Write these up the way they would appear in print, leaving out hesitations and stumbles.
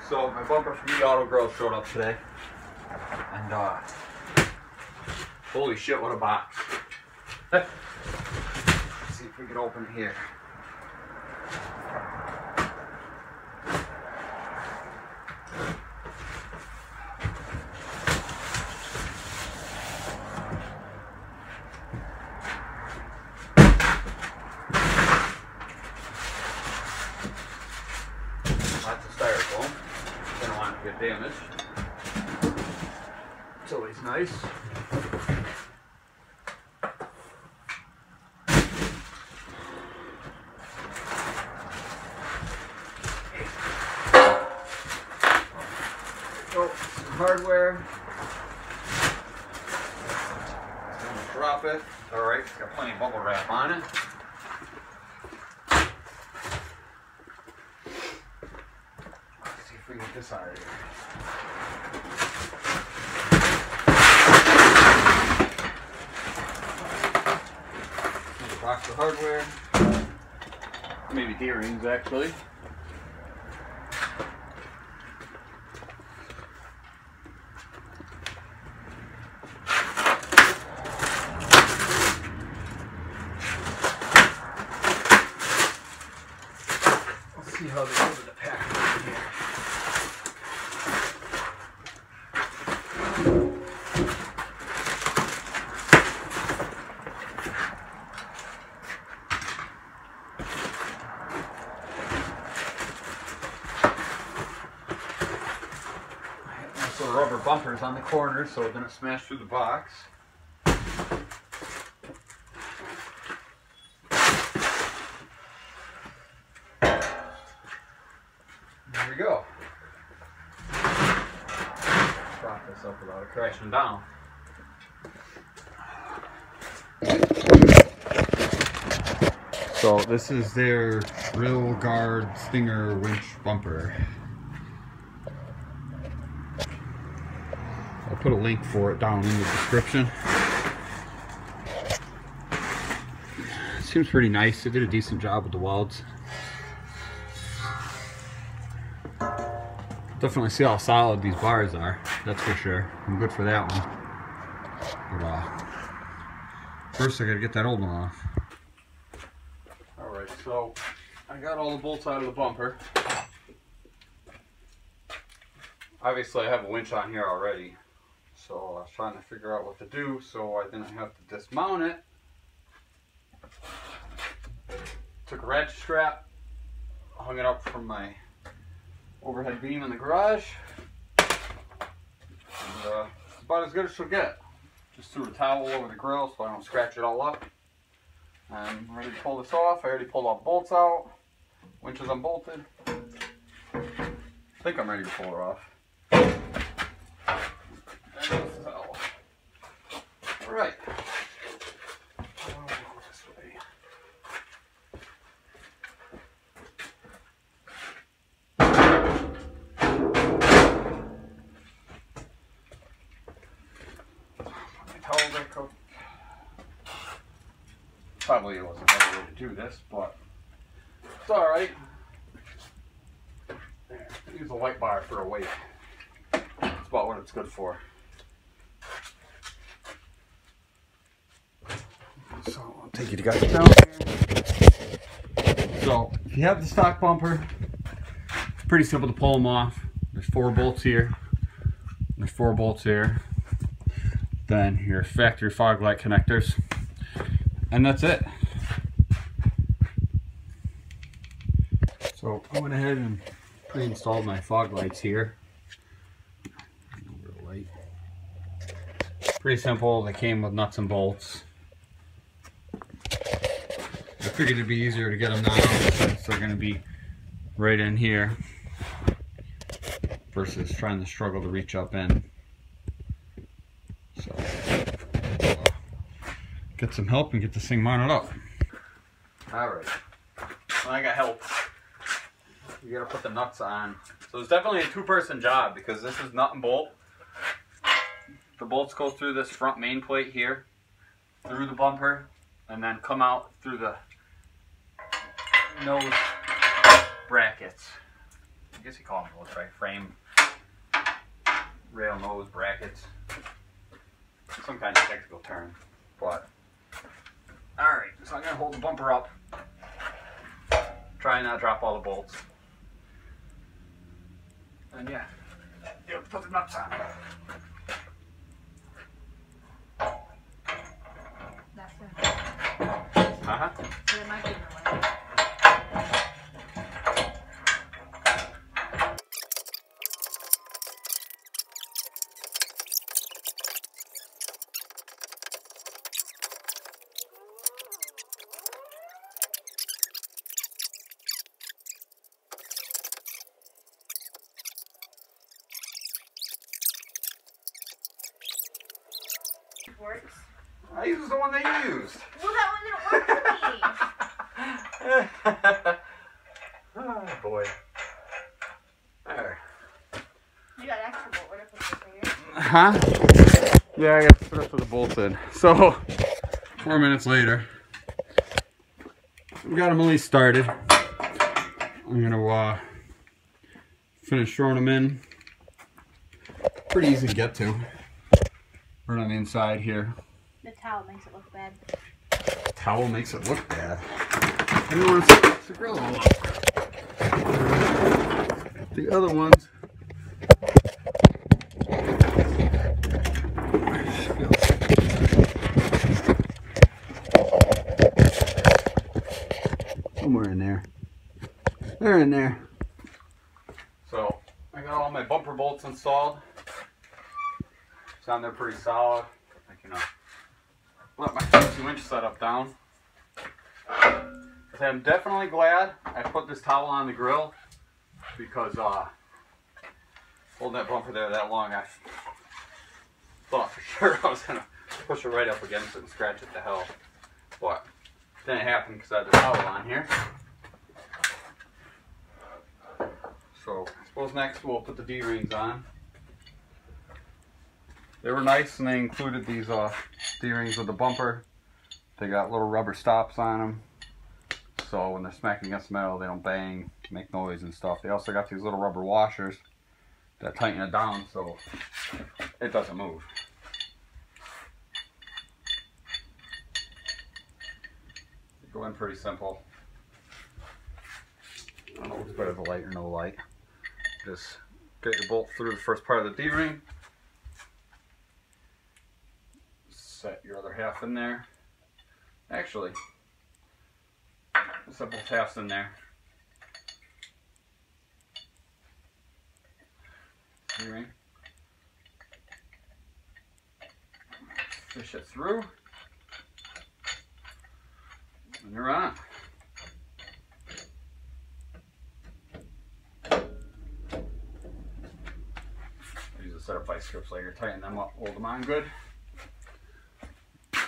So my bumper from Eautogrille showed up today, and holy shit, what a box! Let's see if we can open it here. Lots of styrofoam. Don't want it to get damaged. It's always nice. Oh, some hardware. I'm gonna drop it. Alright, it's got plenty of bubble wrap on it. Get this out of here. Another box of hardware. Maybe D-rings actually. Let's see how they go with the package here. So rubber bumpers on the corners so it didn't smash through the box. There we go. Prop this up without it crashing down. So this is their Drill Guard Stinger winch bumper. I'll put a link for it down in the description. Seems pretty nice. They did a decent job with the welds. Definitely see how solid these bars are. That's for sure. I'm good for that one. But first I gotta get that old one off. Alright, so I got all the bolts out of the bumper. Obviously I have a winch on here already. So I was trying to figure out what to do so I didn't have to dismount it. Took a ratchet strap, hung it up from my overhead beam in the garage. And it's about as good as she'll get. Just threw a towel over the grill so I don't scratch it all up. I'm ready to pull this off. I already pulled all the bolts out. Winch is unbolted. I think I'm ready to pull her off. Alright. Towel back up. Probably wasn't a better way to do this, but it's alright. Use a light bar for a weight. That's about what it's good for. So I'll take you guys down here. So if you have the stock bumper, it's pretty simple to pull them off. There's 4 bolts here. There's 4 bolts here. Then your factory fog light connectors. And that's it. So I went ahead and pre-installed my fog lights here. Pretty simple. They came with nuts and bolts. I figured it'd be easier to get them now since they're going to be right in here versus trying to struggle to reach up in. So get some help and get this thing mounted up. Alright, well, I got help. You gotta put the nuts on. So it's definitely a 2-person job because this is nut and bolt. The bolts go through this front main plate here, through the bumper, and then come out through the nose brackets. You guess you call them bolts, right? Frame, rail nose brackets. Some kind of technical term. But, alright, so I'm going to hold the bumper up. Try and not drop all the bolts. And yeah, you put the nuts on. That's it. Uh-huh. So there might be no way. Works. I used the one they used. Well, that one didn't work for me. Oh boy. There. You got extra bolt. What if it's over here? Huh? Yeah, I got to put up for the bolts in. So, 4 minutes later, we got them at least started. I'm gonna finish throwing them in. Pretty easy to get to. Right on the inside here. The towel makes it look bad. Towel makes it look bad. Everyone wants to grill them up. The other ones. Somewhere in there. They're in there. So I got all my bumper bolts installed. Down there pretty solid. I can let my fancy winch setup down. I'm definitely glad I put this towel on the grill because holding that bumper there that long, I thought for sure I was gonna push it right up against it and scratch it to hell. But it didn't happen because I had the towel on here. So I suppose next we'll put the D-rings on. They were nice and they included these D-rings with the bumper. They got little rubber stops on them. So when they're smacking against the metal, they don't bang, make noise and stuff. They also got these little rubber washers that tighten it down so it doesn't move. They go in pretty simple. I don't know if it's better with light or no light. Just get your bolt through the first part of the D-ring. Set your other half in there. Actually, set both halves in there. D-ring. Fish it through. And you're on. Use a set of vice grips later, tighten them up, hold them on good.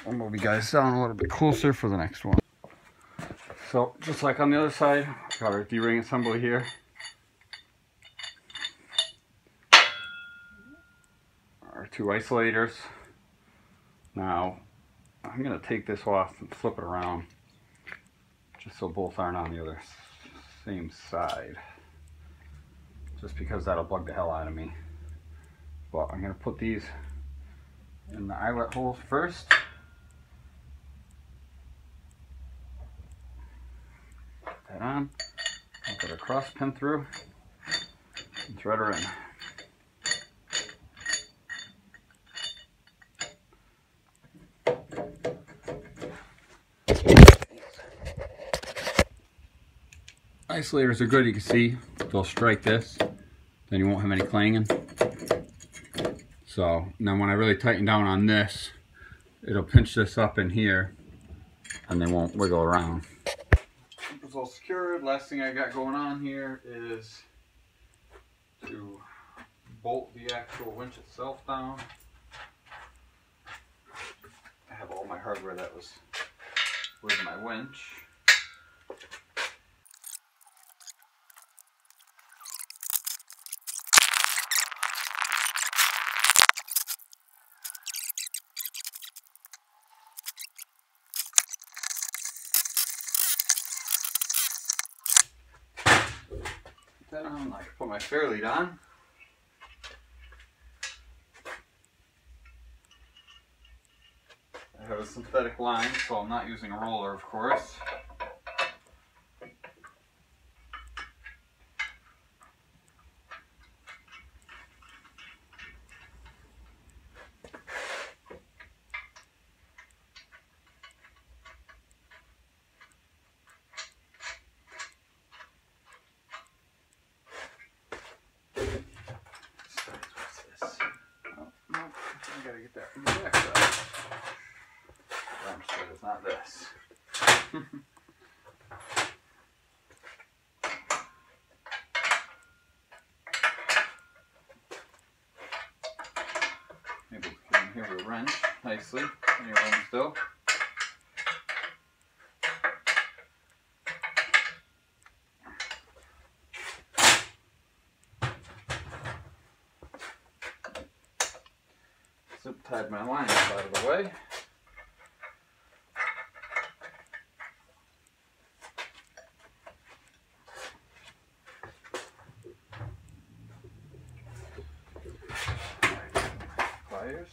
I'll move you guys down a little bit closer for the next one. So, just like on the other side, got our D-ring assembly here. Our two isolators. Now, I'm going to take this off and flip it around, just so both aren't on the other same side. Just because that'll bug the hell out of me. But I'm going to put these in the eyelet holes first. That on, I'll put a cross pin through and thread her in. Isolators are good, you can see they'll strike this, then you won't have any clanging. So now when I really tighten down on this, it'll pinch this up in here and they won't wiggle around. It's all secured. Last thing I got going on here is to bolt the actual winch itself down. I have all my hardware that was with my winch. Then I can put Put my fair lead on. I have a synthetic line, so I'm not using a roller, of course. I gotta get that from the back side. I'm sure it's not this. Maybe we can hear a wrench nicely. Any wrench still. Zip tied my line out of the way. Pliers.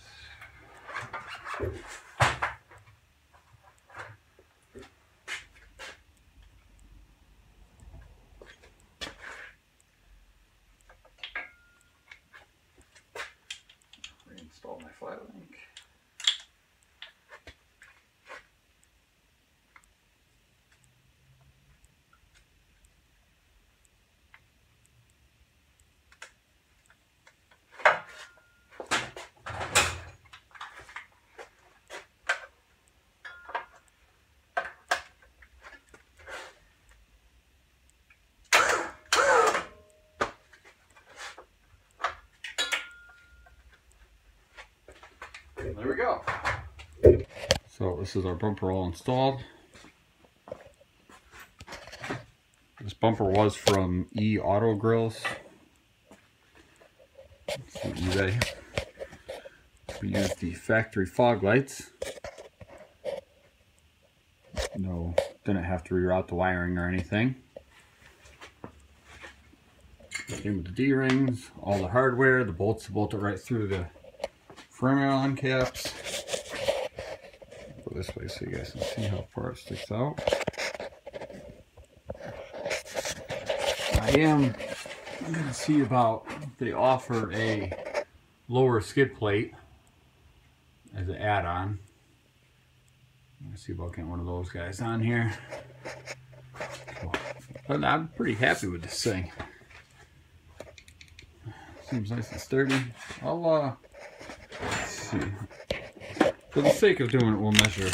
Reinstall my flat link. There we go. So this is our bumper all installed. This bumper was from Eautogrilles. It's from eBay. We used the factory fog lights. No, didn't have to reroute the wiring or anything. Came with the D-rings, all the hardware, the bolts bolted right through the frame Allen caps. Go this way so you guys can see how far it sticks out. I am going to see about if they offer a lower skid plate as an add-on. I'm going to see about getting one of those guys on here. But I'm pretty happy with this thing. Seems nice and sturdy. I'll let's see. For the sake of doing it, we'll measure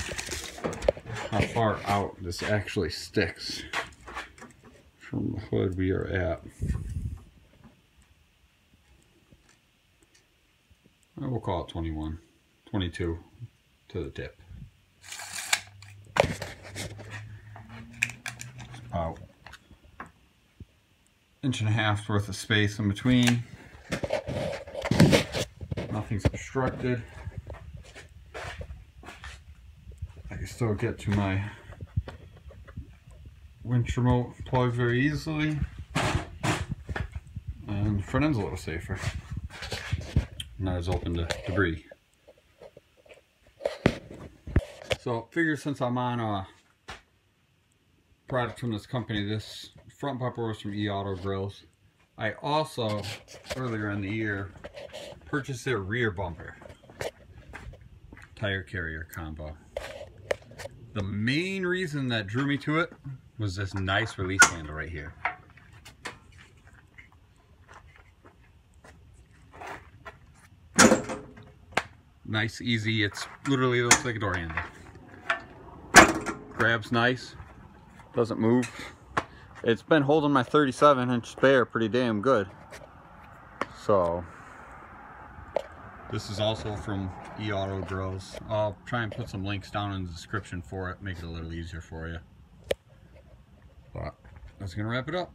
how far out this actually sticks from the hood we are at. We'll call it 21, 22 to the tip. About 1.5 inches worth of space in between. Nothing's obstructed. I can still get to my winch remote plug very easily, and the front end's a little safer. Not as open to debris. So figure since I'm on a product from this company, this front bumper was from Eautogrilles. I also, earlier in the year, purchased their rear bumper. Tire carrier combo. The main reason that drew me to it was this nice release handle right here. Nice, easy, it's literally looks like a door handle. Grabs nice, doesn't move. It's been holding my 37-inch spare pretty damn good. So, this is also from Eautogrilles. I'll try and put some links down in the description for it, make it a little easier for you. But that's gonna wrap it up.